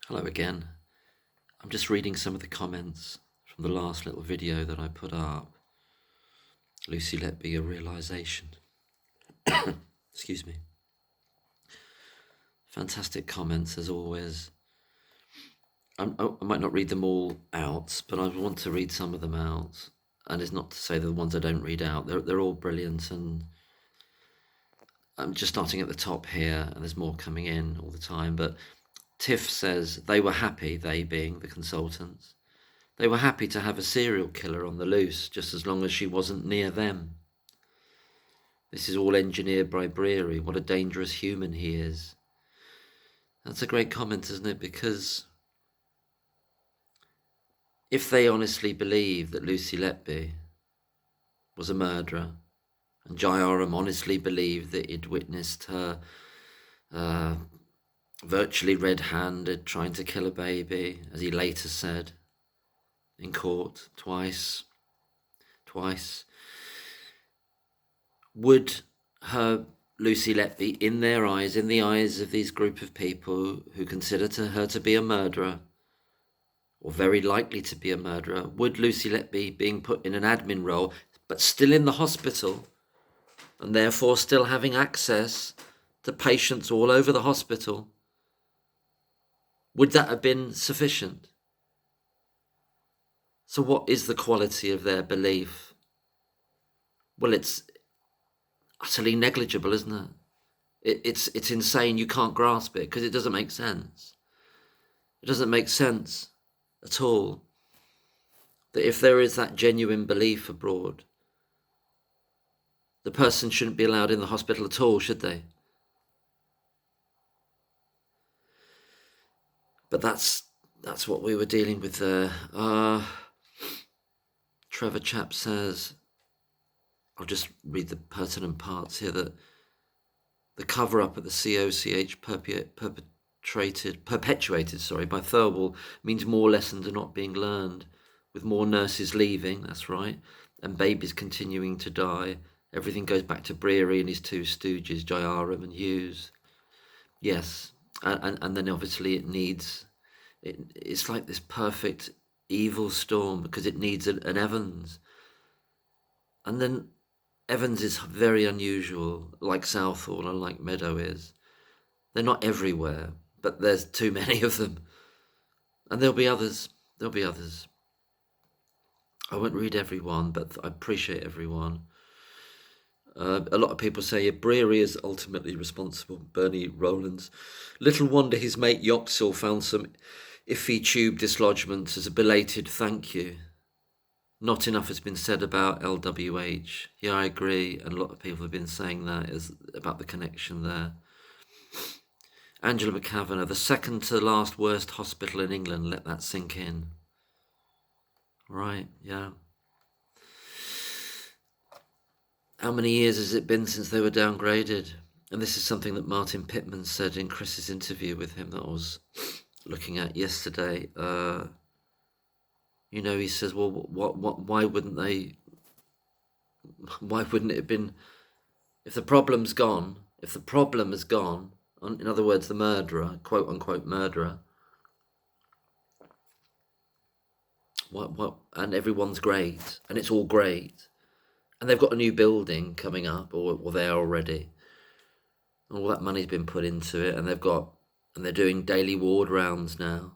Hello again. I'm just reading some of the comments from the last little video that I put up. Lucy Letby, a realisation. Excuse me. Fantastic comments as always. I might not read them all out, but I want to read some of them out. And it's not to say that the ones I don't read out, they're all brilliant. And I'm just starting at the top here, and there's more coming in all the time. But Tiff says they were happy, they being the consultants. They were happy to have a serial killer on the loose, just as long as she wasn't near them. This is all engineered by Breary. What a dangerous human he is. That's a great comment, isn't it? Because if they honestly believe that Lucy Letby was a murderer, and Jayaram honestly believed that he'd witnessed her virtually red-handed trying to kill a baby, as he later said in court twice, would her Lucy Letby, in their eyes, in the eyes of these group of people who consider her to be a murderer, or very likely to be a murderer, would Lucy Letby being put in an admin role, but still in the hospital, and therefore still having access to patients all over the hospital, would that have been sufficient? So what is the quality of their belief? Well, it's utterly negligible, isn't it? It's insane. You can't grasp it because it doesn't make sense. It doesn't make sense at all that if there is that genuine belief abroad, the person shouldn't be allowed in the hospital at all, should they? But that's what we were dealing with there. Trevor Chap says, I'll just read the pertinent parts here, that the cover-up at the COCH perpetuated by Thirlwall means more lessons are not being learned, with more nurses leaving, that's right, and babies continuing to die. Everything goes back to Breary and his two stooges, Jayaram and Hughes. Yes, and then obviously it's like this perfect evil storm because it needs an Evans. And then Evans is very unusual, like Southall and like Meadow is. They're not everywhere, but there's too many of them. And there'll be others. I won't read everyone, but I appreciate everyone. A lot of people say Breary is ultimately responsible. Bernie Rowlands. Little wonder his mate Yoxall found some iffy tube dislodgements as a belated thank you. Not enough has been said about LWH. Yeah, I agree, and a lot of people have been saying that about the connection there. Angela McCavanagh, the second to last worst hospital in England. Let that sink in. Right, yeah. How many years has it been since they were downgraded? And this is something that Martin Pittman said in Chris's interview with him that I was looking at yesterday. He says, well, why wouldn't it have been, if the problem has gone, in other words, the murderer, quote unquote murderer, and everyone's great, and it's all great, and they've got a new building coming up, or there already, and all that money's been put into it, and they're doing daily ward rounds now.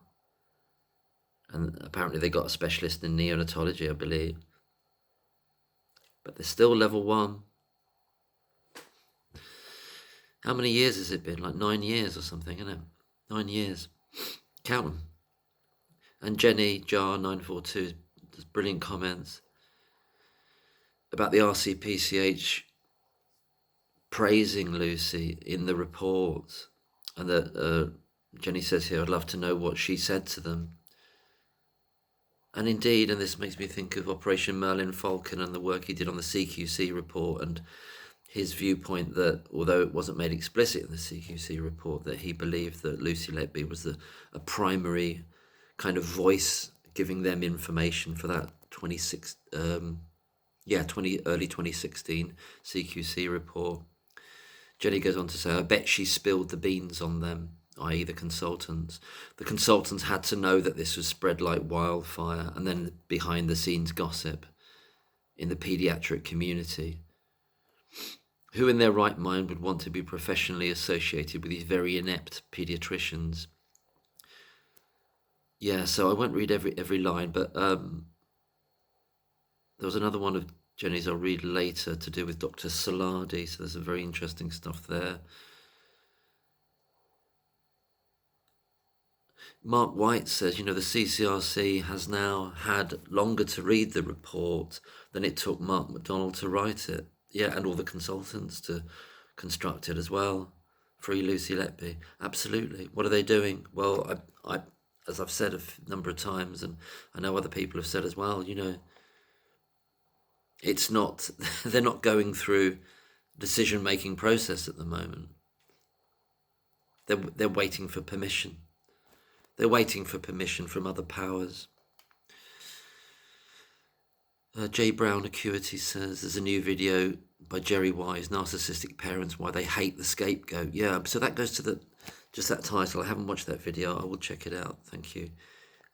And apparently they got a specialist in neonatology, I believe. But they're still level 1. How many years has it been? Like 9 years or something, isn't it? 9 years. Count them. And Jenny Jar 942 does brilliant comments about the RCPCH praising Lucy in the report. And that Jenny says here, I'd love to know what she said to them. And indeed, and this makes me think of Operation Merlin Falcon and the work he did on the CQC report, and his viewpoint that, although it wasn't made explicit in the CQC report, that he believed that Lucy Letby was a primary kind of voice giving them information for that early 2016 CQC report. Jenny goes on to say, I bet she spilled the beans on them. i.e. the consultants. The consultants had to know that this was spread like wildfire, and then behind the scenes gossip in the paediatric community. Who in their right mind would want to be professionally associated with these very inept paediatricians? Yeah, so I won't read every line, but there was another one of Jenny's I'll read later to do with Dr. Saladi, so there's some very interesting stuff there. Mark White says, the CCRC has now had longer to read the report than it took Mark MacDonald to write it. Yeah, and all the consultants to construct it as well. Free Lucy Letby. Absolutely. What are they doing? Well, I as I've said a number of times, and I know other people have said as well, it's not, they're not going through decision-making process at the moment. They're waiting for permission. They're waiting for permission from other powers. J. Brown Acuity says there's a new video by Jerry Wise, Narcissistic Parents, Why They Hate the Scapegoat. Yeah, so that goes to just that title. I haven't watched that video. I will check it out. Thank you.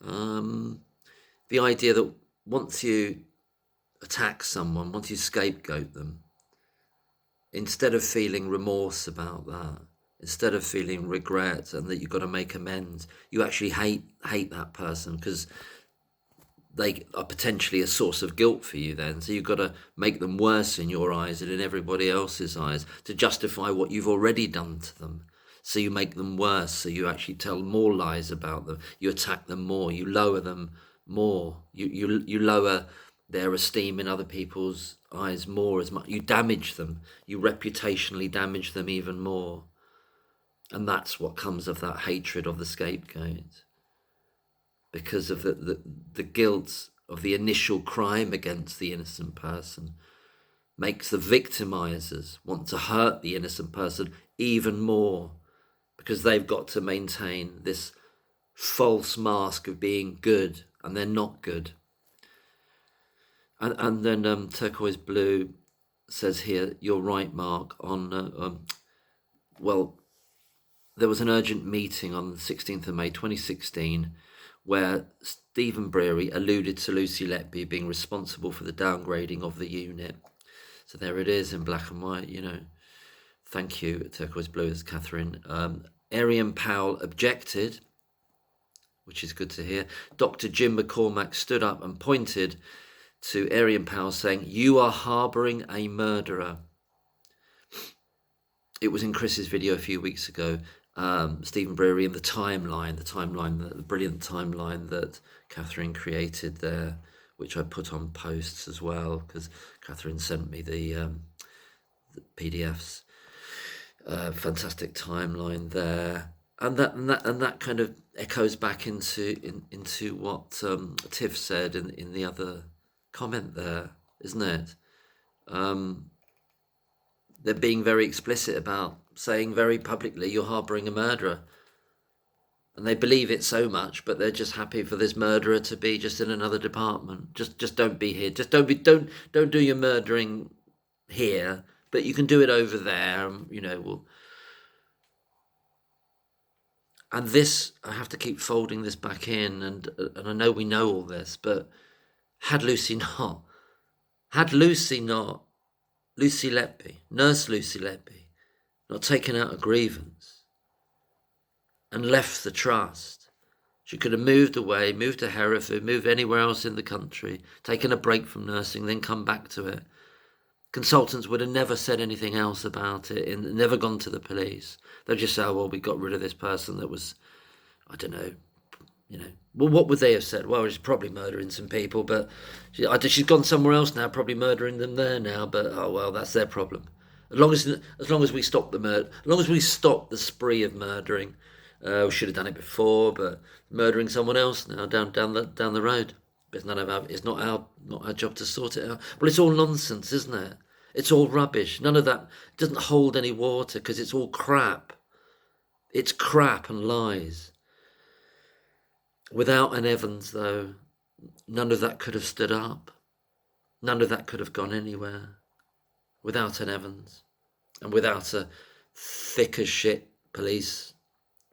The idea that once you attack someone, once you scapegoat them, instead of feeling remorse about that, instead of feeling regret and that you've got to make amends, you actually hate that person because they are potentially a source of guilt for you then. So you've got to make them worse in your eyes and in everybody else's eyes to justify what you've already done to them. So you make them worse. So you actually tell more lies about them. You attack them more. You lower them more. You lower their esteem in other people's eyes more as much. You damage them. You reputationally damage them even more. And that's what comes of that hatred of the scapegoat. Because of the guilt of the initial crime against the innocent person makes the victimizers want to hurt the innocent person even more, because they've got to maintain this false mask of being good, and they're not good. And then Turquoise Blue says here, you're right, Mark, on, there was an urgent meeting on the 16th of May 2016 where Stephen Breary alluded to Lucy Letby being responsible for the downgrading of the unit. So there it is in black and white, Thank you, Turquoise Blue, as Catherine. Arian Powell objected, which is good to hear. Dr. Jim McCormack stood up and pointed to Arian Powell saying, you are harbouring a murderer. It was in Chris's video a few weeks ago. Stephen Breary and the brilliant timeline that Catherine created there, which I put on posts as well, because Catherine sent me the PDFs. Fantastic timeline there, and that kind of echoes back into what Tiff said in the other comment there, isn't it? They're being very explicit about saying very publicly you're harbouring a murderer, and they believe it so much, but they're just happy for this murderer to be just in another department. Just don't be here. Just don't do your murdering here, but you can do it over there. And this, I have to keep folding this back in, and I know we know all this, but had Lucy not, Lucy Letby, Nurse Lucy Letby, not taken out a grievance and left the trust, she could have moved away, moved to Hereford, moved anywhere else in the country, taken a break from nursing, then come back to it. Consultants would have never said anything else about it and never gone to the police. They'd just say, oh, well, we got rid of this person that was, I don't know, well, what would they have said? Well, she's probably murdering some people, but she's gone somewhere else now, probably murdering them there now, but oh, well, that's their problem. As long as we stop the murder, as long as we stop the spree of murdering, we should have done it before, but murdering someone else now down the road. It's not our job to sort it out. Well, it's all nonsense, isn't it? It's all rubbish. None of that doesn't hold any water because it's all crap. It's crap and lies. Without an Evans, though, none of that could have stood up. None of that could have gone anywhere. Without an Evans, and without a thick as shit police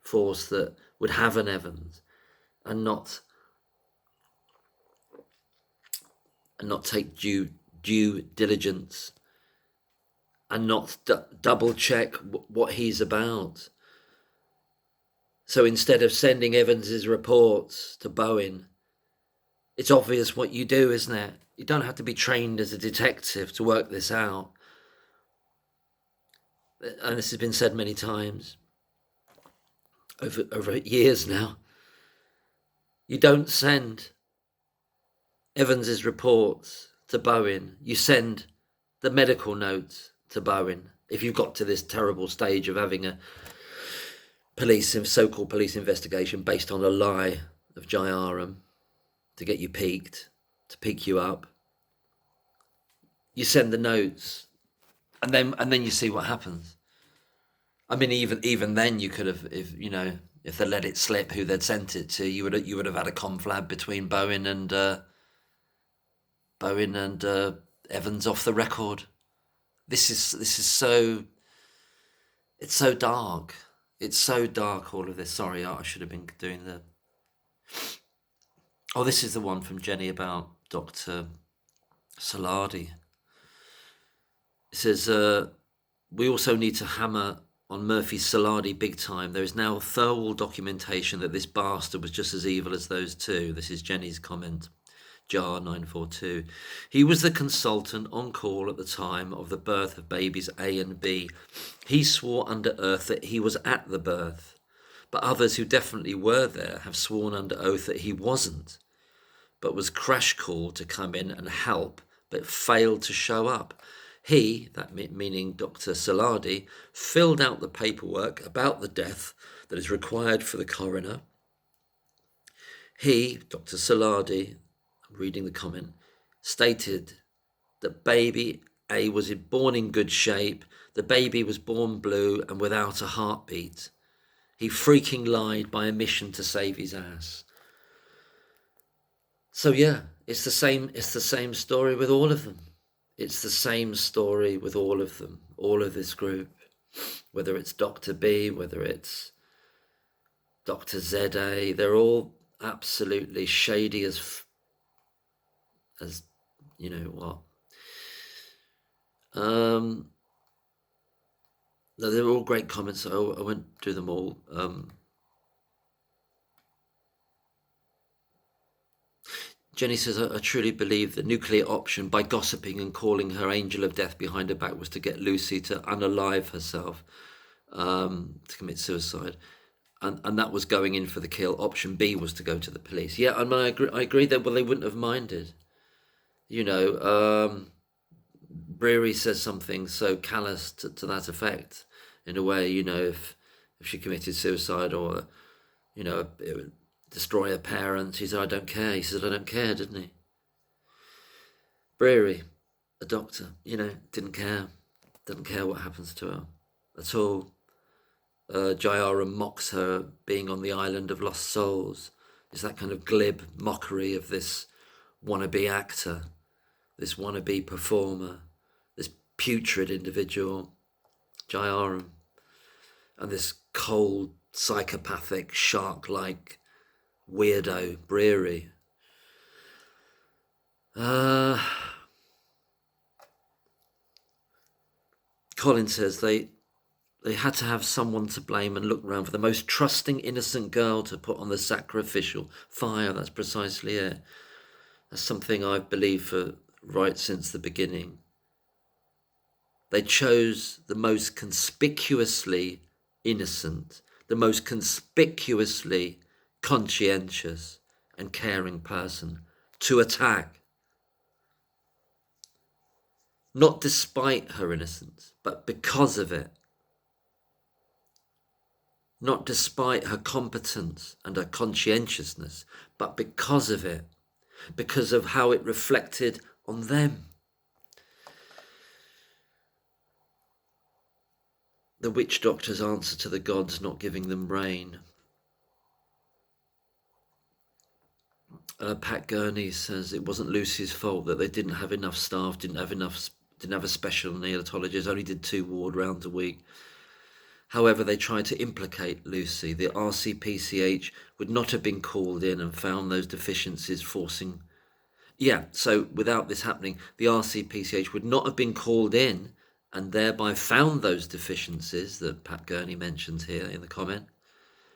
force that would have an Evans and not take due diligence and not double check what he's about. So instead of sending Evans's reports to Bowen, it's obvious what you do, isn't it? You don't have to be trained as a detective to work this out. And this has been said many times over years now. You don't send Evans's reports to Bowen. You send the medical notes to Bowen. If you've got to this terrible stage of having a so-called police investigation based on a lie of Jayaram to get you peaked, to peak you up, you send the notes, and then you see what happens. I mean, even then, you could have, if they let it slip who they'd sent it to, you would have had a conflab between Bowen and Evans off the record. This is so, it's so dark. It's so dark, all of this. Sorry, I should have been doing the... Oh, this is the one from Jenny about Dr. Saladi. It says, we also need to hammer on Murphy Saladi big time. There is now thorough documentation that this bastard was just as evil as those two. This is Jenny's comment. JAR 942. He was the consultant on call at the time of the birth of babies A and B. He swore under oath that he was at the birth, but others who definitely were there have sworn under oath that he wasn't, but was crash called to come in and help, but failed to show up. He, that meaning Dr. Saladi, filled out the paperwork about the death that is required for the coroner. He, Dr. Saladi, reading the comment, stated that baby A was born in good shape. The baby was born blue and without a heartbeat. He freaking lied by omission to save his ass. So yeah, it's the same story with all of them. It's the same story with all of them, all of this group, whether it's Dr. B, whether it's Dr. ZA, they're all absolutely shady as you know what. No, they're all great comments. I won't do them all. Jenny says, I truly believe the nuclear option, by gossiping and calling her angel of death behind her back, was to get Lucy to unalive herself, to commit suicide. And that was going in for the kill. Option B was to go to the police. Yeah, and I agree that, well, they wouldn't have minded. Breary says something so callous to that effect, in a way, if she committed suicide or, it would destroy her parents. He said, I don't care. He said, I don't care, didn't he? Breary, a doctor, didn't care. Didn't care what happens to her at all. Jayaram mocks her being on the island of lost souls. It's that kind of glib mockery of this wannabe actor, this wannabe performer, this putrid individual, Jayaram, and this cold, psychopathic, shark-like weirdo, Breary. Colin says they had to have someone to blame and look around for the most trusting, innocent girl to put on the sacrificial fire. That's precisely it. That's something I've believed for right since the beginning. They chose the most conspicuously innocent, the most conspicuously conscientious and caring person to attack. Not despite her innocence, but because of it. Not despite her competence and her conscientiousness, but because of it. Because of how it reflected on them. The witch doctor's answer to the gods not giving them rain. Pat Gurney says it wasn't Lucy's fault that they didn't have enough staff, didn't have a special neonatologist, only did 2 ward rounds a week. However, they tried to implicate Lucy. The RCPCH would not have been called in and found those deficiencies forcing... Yeah, so without this happening, the RCPCH would not have been called in and thereby found those deficiencies that Pat Gurney mentions here in the comment,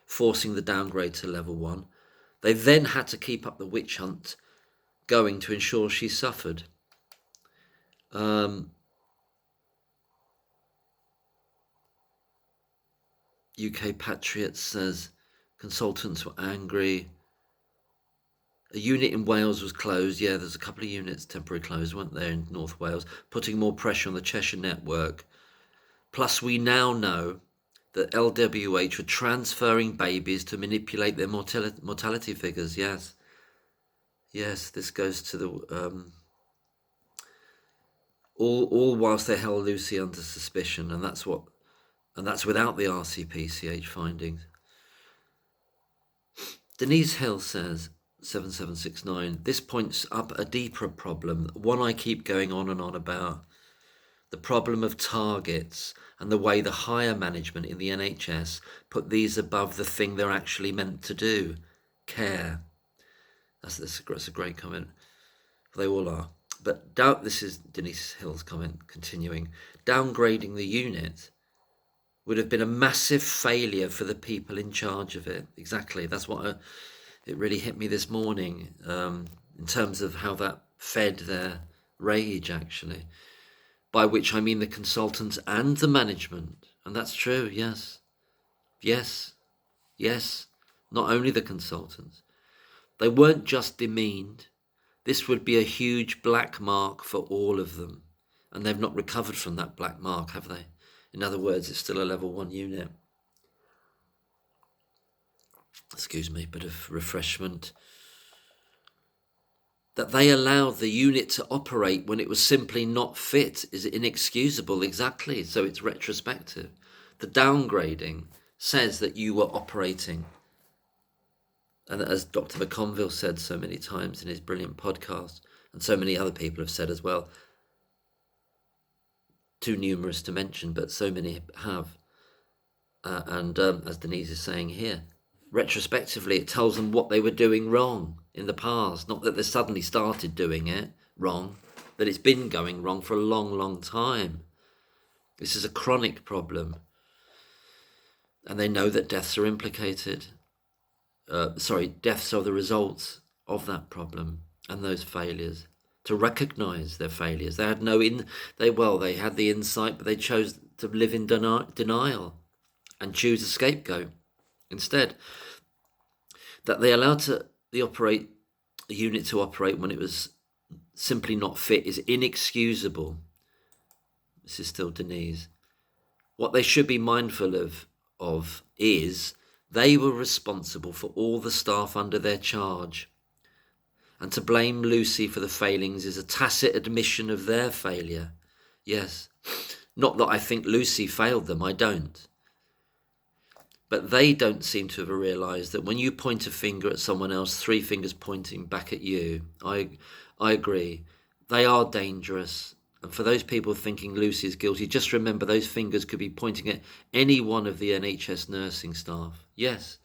forcing the downgrade to level 1. They then had to keep up the witch hunt going to ensure she suffered. UK Patriot says consultants were angry. A unit in Wales was closed. Yeah, there's a couple of units temporarily closed, weren't there, in North Wales, putting more pressure on the Cheshire network. Plus, we now know that LWH were transferring babies to manipulate their mortality figures. Yes. Yes, this goes to the... all whilst they held Lucy under suspicion, and that's without the RCPCH findings. Denise Hill says, 7769, this points up a deeper problem, one I keep going on and on about. The problem of targets and the way the higher management in the NHS put these above the thing they're actually meant to do, care. That's a great comment. They all are. But this is Denise Hill's comment, continuing. Downgrading the unit would have been a massive failure for the people in charge of it. Exactly. That's what it really hit me this morning, in terms of how that fed their rage, actually. By which I mean the consultants and the management. And that's true, yes. Yes. Yes. Not only the consultants. They weren't just demeaned. This would be a huge black mark for all of them. And they've not recovered from that black mark, have they? In other words, it's still a level 1 unit. Excuse me, bit of refreshment. That they allowed the unit to operate when it was simply not fit is inexcusable, exactly. So it's retrospective. The downgrading says that you were operating. And as Dr. McConville said so many times in his brilliant podcast, and so many other people have said as well, too numerous to mention, but so many have. As Denise is saying here, retrospectively, it tells them what they were doing wrong in the past. Not that they suddenly started doing it wrong, that it's been going wrong for a long, long time. This is a chronic problem. And they know that deaths are implicated. Deaths are the results of that problem and those failures. To recognise their failures. They had they had the insight, but they chose to live in denial and choose a scapegoat instead. That they allowed the unit to operate when it was simply not fit is inexcusable. This is still Denise. What they should be mindful of is they were responsible for all the staff under their charge. And to blame Lucy for the failings is a tacit admission of their failure. Yes. Not that I think Lucy failed them, I don't. But they don't seem to have realised that when you point a finger at someone else, 3 fingers pointing back at you. I agree. They are dangerous. And for those people thinking Lucy is guilty, just remember those fingers could be pointing at any one of the NHS nursing staff. Yes.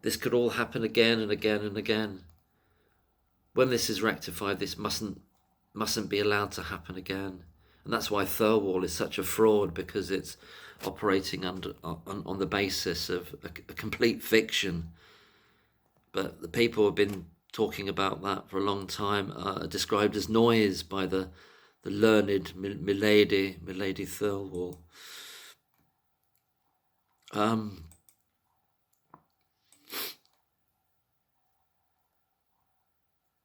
This could all happen again and again and again. When this is rectified, this mustn't be allowed to happen again. And that's why Thirlwall is such a fraud, because it's operating on the basis of a complete fiction. But the people who have been talking about that for a long time are described as noise by the learned Milady Thirlwall.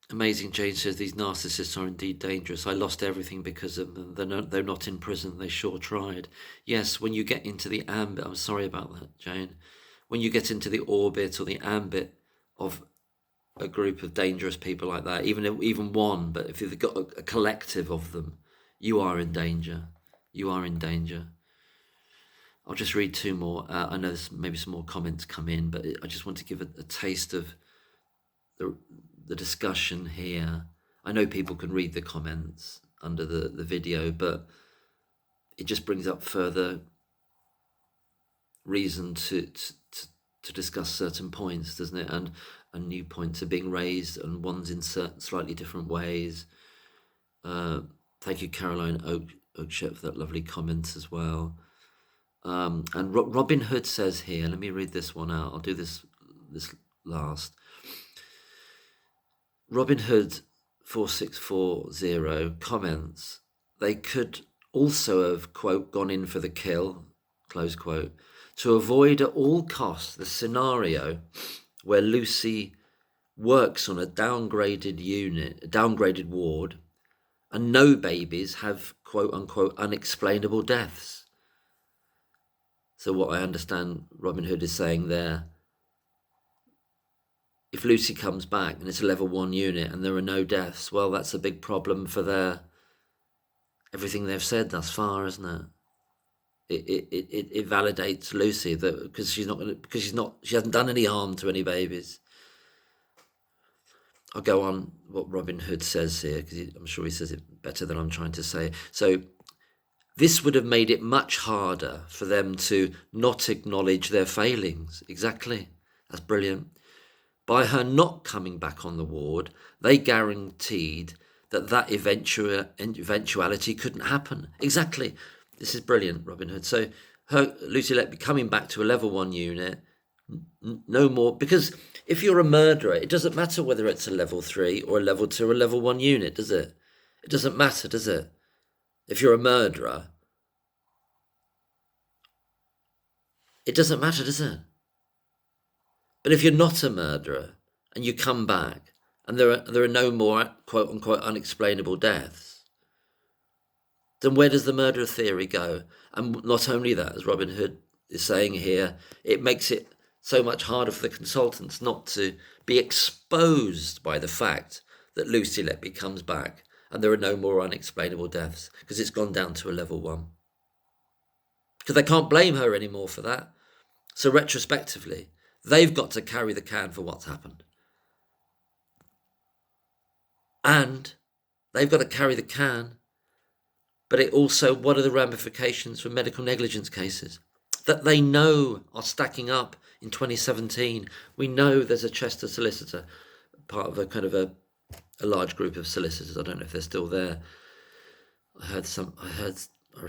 Amazing Jane says these narcissists are indeed dangerous. I lost everything because of them. They're not in prison. They sure tried. Yes, when you get into the ambit, I'm sorry about that, Jane. When you get into the orbit or the ambit of a group of dangerous people like that, even one, but if you've got a collective of them, you are in danger. You are in danger. I'll just read 2 more. I know there's maybe some more comments come in, but I just want to give a taste of the discussion here. I know people can read the comments under the video, but it just brings up further reason to discuss certain points, doesn't it? And new points are being raised, and ones in slightly different ways. Thank you, Caroline Oakshep, for that lovely comment as well. And Robin Hood says here, let me read this one out. I'll do this last. Robin Hood 4640 comments, they could also have, quote, gone in for the kill, close quote, to avoid at all costs the scenario where Lucy works on a downgraded ward, and no babies have, quote unquote, unexplainable deaths. So what I understand Robin Hood is saying there, if Lucy comes back and it's a level 1 unit and there are no deaths, well, that's a big problem for everything they've said thus far, isn't it? It validates Lucy that because she hasn't done any harm to any babies. I'll go on what Robin Hood says here, because I'm sure he says it better than I'm trying to say. So this would have made it much harder for them to not acknowledge their failings. Exactly. That's brilliant. By her not coming back on the ward, they guaranteed that eventuality couldn't happen. Exactly. This is brilliant, Robin Hood. So Lucy Letby coming back to a level 1 unit, no more, because if you're a murderer, it doesn't matter whether it's a level 3 or a level 2 or a level 1 unit, does it? It doesn't matter, does it? If you're a murderer, it doesn't matter, does it? But if you're not a murderer and you come back and there are no more, quote unquote, unexplainable deaths, then where does the murder theory go? And not only that, as Robin Hood is saying here, it makes it so much harder for the consultants not to be exposed by the fact that Lucy Letby comes back and there are no more unexplainable deaths, because it's gone down to a level 1. Because they can't blame her anymore for that. So retrospectively, they've got to carry the can for what's happened. And they've got to carry the can, but it also, what are the ramifications for medical negligence cases that they know are stacking up in 2017? We know there's a Chester solicitor, part of a kind of a large group of solicitors. I don't know if they're still there. I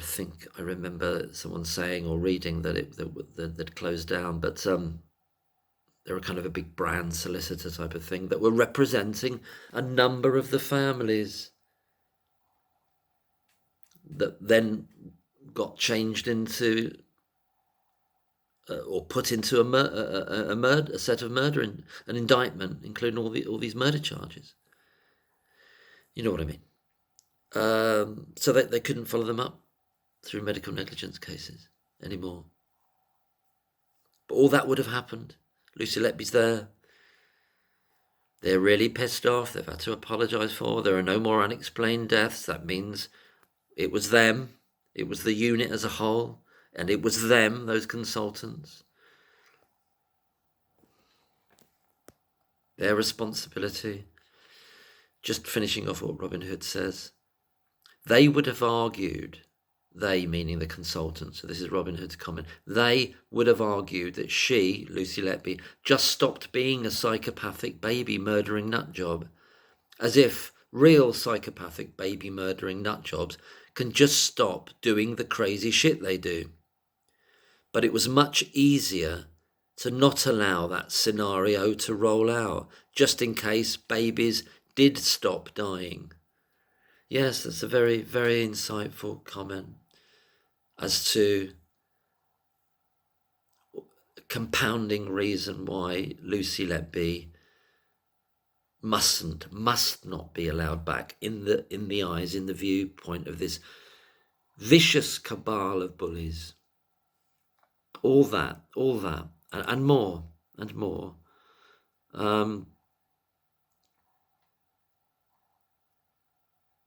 think I remember someone saying or reading that they'd closed down, but they were kind of a big brand solicitor type of thing that were representing a number of the families that then got changed into or put into a set of murder, an indictment, including all these murder charges. You know what I mean? So they couldn't follow them up through medical negligence cases anymore. But all that would have happened. Lucy Letby's there. They're really pissed off. They've had to apologise for. There are no more unexplained deaths. That means it was them. It was the unit as a whole. And it was them, those consultants. Their responsibility. Just finishing off what Robin Hood says. They would have argued, they meaning the consultants, so this is Robin Hood's comment, they would have argued that she, Lucy Letby, just stopped being a psychopathic baby murdering nut job, as if real psychopathic baby murdering nut jobs can just stop doing the crazy shit they do. But it was much easier to not allow that scenario to roll out, just in case babies did stop dying. Yes, that's a very, very insightful comment as to compounding reason why Lucy Letby must not be allowed back in the viewpoint of this vicious cabal of bullies. All that, and more.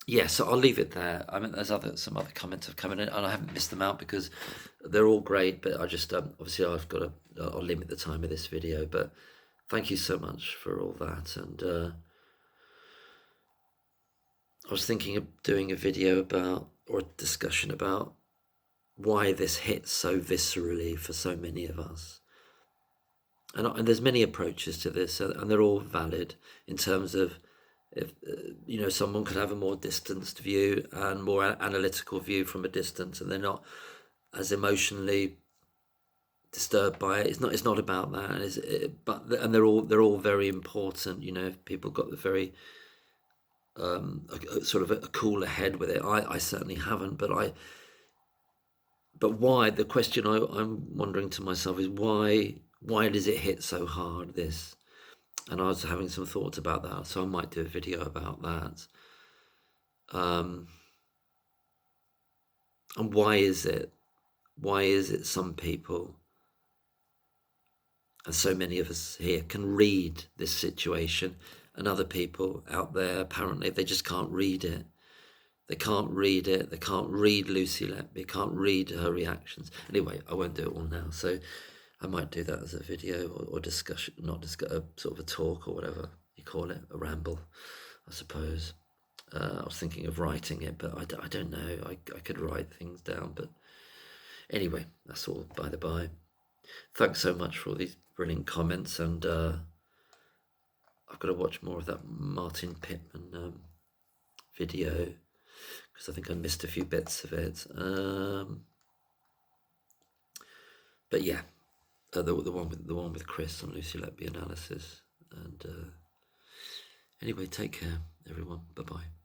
Yeah, so I'll leave it there. I mean, there's some other comments have come in, and I haven't missed them out because they're all great. But I just obviously I'll limit the time of this video. But thank you so much for all that. And I was thinking of doing a video about, or a discussion about, why this hits so viscerally for so many of us. And there's many approaches to this, and they're all valid in terms of, if someone could have a more distanced view and more analytical view from a distance, and they're not as emotionally disturbed by it. It's not about that. And they're all very important. If people got the very sort of a cooler head with it. I certainly haven't, but why? The question I'm wondering to myself is why does it hit so hard, this? And I was having some thoughts about that, so I might do a video about that. And why is it some people, and so many of us here, can read this situation, and other people out there, apparently, they just can't read it. They can't read it. They can't read Lucy Letby, can't read her reactions. Anyway, I won't do it all now. So I might do that as a video or discussion, not discuss, sort of a talk or whatever you call it, a ramble, I suppose. I was thinking of writing it, but I don't know. I could write things down, but anyway, that's all by the by. Thanks so much for all these brilliant comments, and I've got to watch more of that Martin Pittman video, because I think I missed a few bits of it. But yeah, the one with Chris on Lucy Letby analysis. And anyway, take care, everyone. Bye bye.